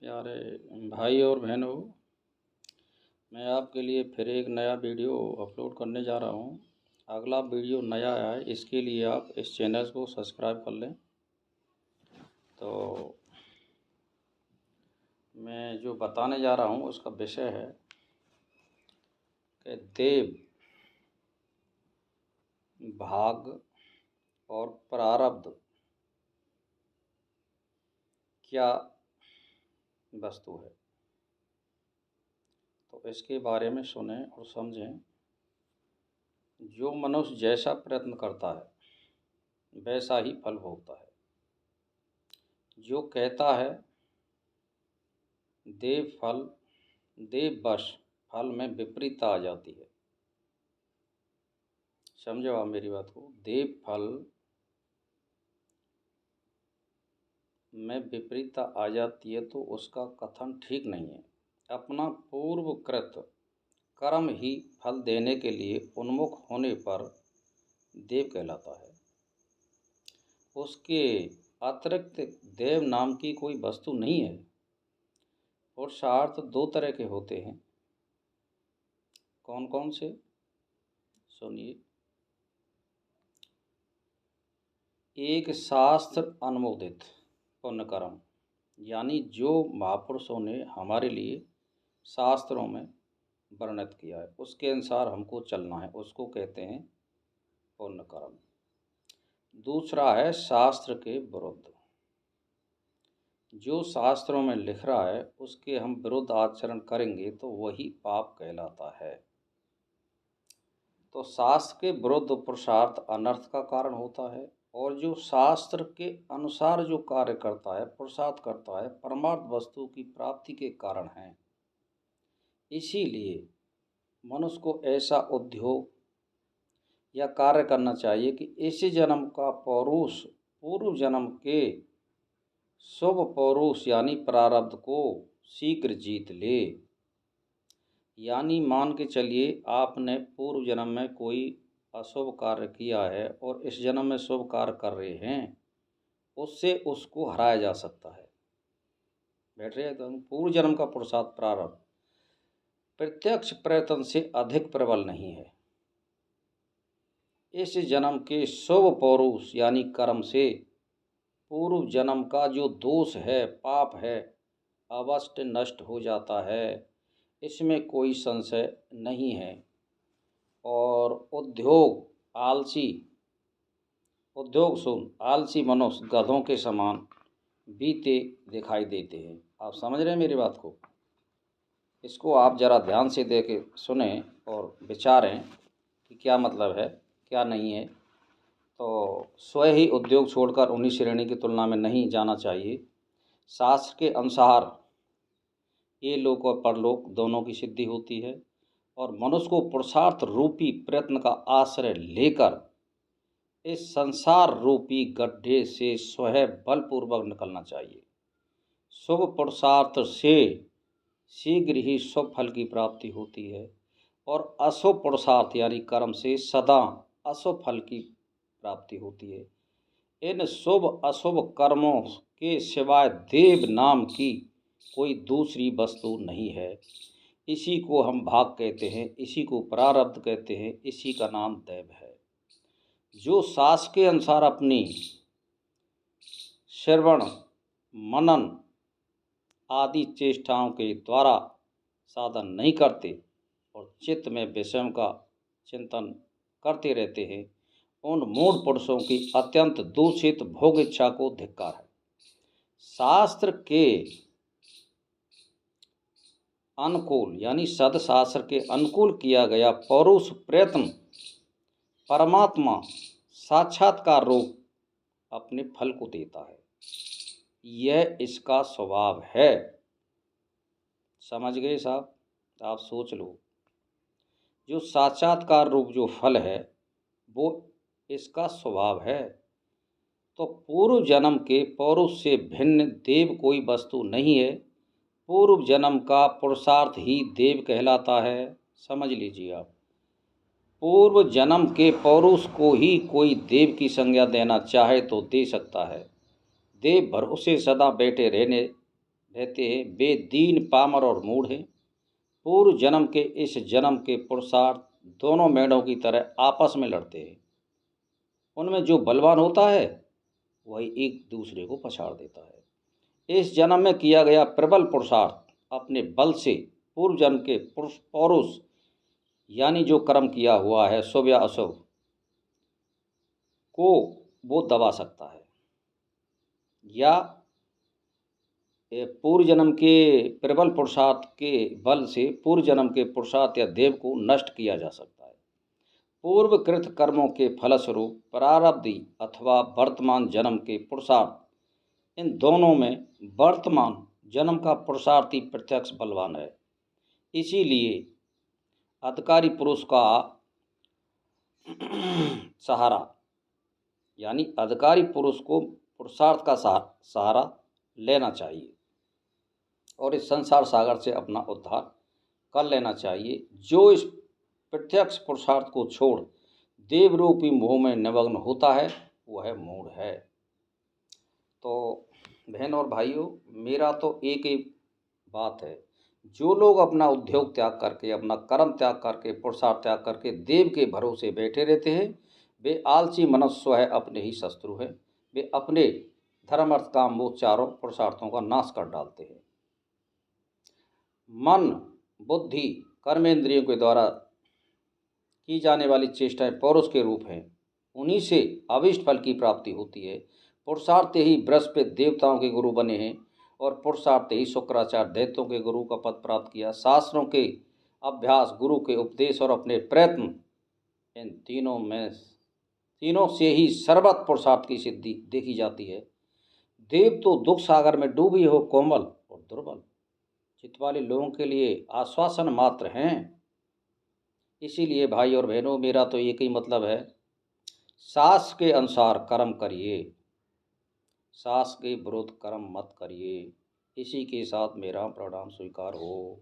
प्यारे भाई और बहनों, मैं आपके लिए फिर एक नया वीडियो अपलोड करने जा रहा हूँ। अगला वीडियो नया है, इसके लिए आप इस चैनल को सब्सक्राइब कर लें। तो मैं जो बताने जा रहा हूँ उसका विषय है कि देव, भाग और प्रारब्ध क्या वस्तु है। तो इसके बारे में सुनें और समझें। जो मनुष्य जैसा प्रयत्न करता है वैसा ही फल भोगता है। जो कहता है देव वश फल में विपरीतता आ जाती है। समझो आप मेरी बात को। देव फल में विपरीतता आ जाती है तो उसका कथन ठीक नहीं है। अपना पूर्वकृत कर्म ही फल देने के लिए उन्मुख होने पर देव कहलाता है। उसके अतिरिक्त देव नाम की कोई वस्तु नहीं है। पुरुषार्थ दो तरह के होते हैं। कौन कौन से? सुनिए। एक शास्त्र अनुमोदित पुण्य कर्म, यानी जो महापुरुषों ने हमारे लिए शास्त्रों में वर्णित किया है उसके अनुसार हमको चलना है, उसको कहते हैं पुण्य कर्म। दूसरा है शास्त्र के विरुद्ध। जो शास्त्रों में लिख रहा है उसके हम विरुद्ध आचरण करेंगे तो वही पाप कहलाता है। तो शास्त्र के विरुद्ध पुरुषार्थ अनर्थ का कारण होता है, और जो शास्त्र के अनुसार जो कार्य करता है, पुरुषार्थ करता है, परमार्थ वस्तु की प्राप्ति के कारण है। इसीलिए मनुष्य को ऐसा उद्योग या कार्य करना चाहिए कि इस जन्म का पौरुष पूर्व जन्म के शुभ पौरुष यानी प्रारब्ध को शीघ्र जीत ले। यानी मान के चलिए आपने पूर्व जन्म में कोई अशुभ कार्य किया है और इस जन्म में शुभ कार्य कर रहे हैं, उससे उसको हराया जा सकता है। बैठ रहे हैं तो पूर्व जन्म का पुरुषार्थ प्रारब्ध प्रत्यक्ष प्रयत्न से अधिक प्रबल नहीं है। इस जन्म के शुभ पौरुष यानी कर्म से पूर्व जन्म का जो दोष है, पाप है, अवश्य नष्ट हो जाता है, इसमें कोई संशय नहीं है। और आलसी मनुष्य गधों के समान बीते दिखाई देते हैं। आप समझ रहे हैं मेरी बात को? इसको आप ज़रा ध्यान से दे के सुने और विचारें कि क्या मतलब है, क्या नहीं है। तो स्वयं ही उद्योग छोड़कर उन्हीं श्रेणी की तुलना में नहीं जाना चाहिए। शास्त्र के अनुसार ये लोक और परलोक दोनों की सिद्धि होती है, और मनुष्य को पुरुषार्थ रूपी प्रयत्न का आश्रय लेकर इस संसार रूपी गड्ढे से स्वयं बलपूर्वक निकलना चाहिए। शुभ पुरुषार्थ से शीघ्र ही शुभ फल की प्राप्ति होती है, और अशुभ पुरुषार्थ यानी कर्म से सदा अशुभ फल की प्राप्ति होती है। इन शुभ अशुभ कर्मों के सिवाय देव नाम की कोई दूसरी वस्तु नहीं है। इसी को हम भाग कहते हैं, इसी को प्रारब्ध कहते हैं, इसी का नाम दैव है। जो शास्त्र के अनुसार अपनी श्रवण मनन आदि चेष्टाओं के द्वारा साधन नहीं करते और चित्त में विषयों का चिंतन करते रहते हैं, उन मूढ़ पुरुषों की अत्यंत दूषित भोग इच्छा को धिक्कार है। शास्त्र के अनुकूल यानी सदशास्त्र के अनुकूल किया गया पौरुष प्रयत्न परमात्मा साक्षात्कार रूप अपने फल को देता है। यह इसका स्वभाव है। समझ गए साहब? आप सोच लो, जो साक्षात्कार रूप जो फल है वो इसका स्वभाव है। तो पूर्व जन्म के पौरुष से भिन्न देव कोई वस्तु नहीं है। पूर्व जन्म का पुरुषार्थ ही देव कहलाता है। समझ लीजिए आप। पूर्व जन्म के पौरुष को ही कोई देव की संज्ञा देना चाहे तो दे सकता है। देव भरोसे सदा बैठे रहने रहते हैं वे दीन पामर और मूढ़ हैं। पूर्व जन्म के इस जन्म के पुरुषार्थ दोनों मेढ़ों की तरह आपस में लड़ते हैं। उनमें जो बलवान होता है वही एक दूसरे को पछाड़ देता है। इस जन्म में किया गया प्रबल पुरुषार्थ अपने बल से पूर्व जन्म के पौरुष यानी जो कर्म किया हुआ है शुभ या अशुभ को वो दबा सकता है, या पूर्व जन्म के प्रबल पुरुषार्थ के बल से पूर्व जन्म के पुरुषार्थ या देव को नष्ट किया जा सकता है। पूर्वकृत कर्मों के फलस्वरूप प्रारब्धि अथवा वर्तमान जन्म के पुरुषार्थ, इन दोनों में वर्तमान जन्म का पुरुषार्थी प्रत्यक्ष बलवान है। इसीलिए अधिकारी पुरुष का सहारा यानी अधिकारी पुरुष को पुरुषार्थ का सहारा लेना चाहिए और इस संसार सागर से अपना उद्धार कर लेना चाहिए। जो इस प्रत्यक्ष पुरुषार्थ को छोड़ देवरूपी मोह में निमग्न होता है वह मूढ़ है। तो बहन और भाइयों, मेरा तो एक ही बात है, जो लोग अपना उद्योग त्याग करके, अपना कर्म त्याग करके, पुरुषार्थ त्याग करके देव के भरोसे बैठे रहते हैं, वे आलसी मनुष्य है, अपने ही शत्रु हैं। वे अपने धर्म अर्थ काम मोक्ष चारों पुरुषार्थों का नाश कर डालते हैं। मन बुद्धि कर्मेंद्रियों के द्वारा की जाने वाली चेष्टाएं पौरुष के रूप हैं, उन्हीं से अभिष्ट फल की प्राप्ति होती है। पुरुषार्थ ही बृहस्पति देवताओं के गुरु बने हैं और पुरुषार्थ ही शुक्राचार्य दैत्यों के गुरु का पद प्राप्त किया। शास्त्रों के अभ्यास, गुरु के उपदेश और अपने प्रयत्न, इन तीनों से ही सर्वत्र पुरुषार्थ की सिद्धि देखी जाती है। देव तो दुख सागर में डूबी हो कोमल और दुर्बल चित्त वाले लोगों के लिए आश्वासन मात्र हैं। इसीलिए भाई और बहनों, मेरा तो एक ही मतलब है, शास्त्र के अनुसार कर्म करिए, शास्त्र के विरुद्ध कर्म मत करिए। इसी के साथ मेरा प्रणाम स्वीकार हो।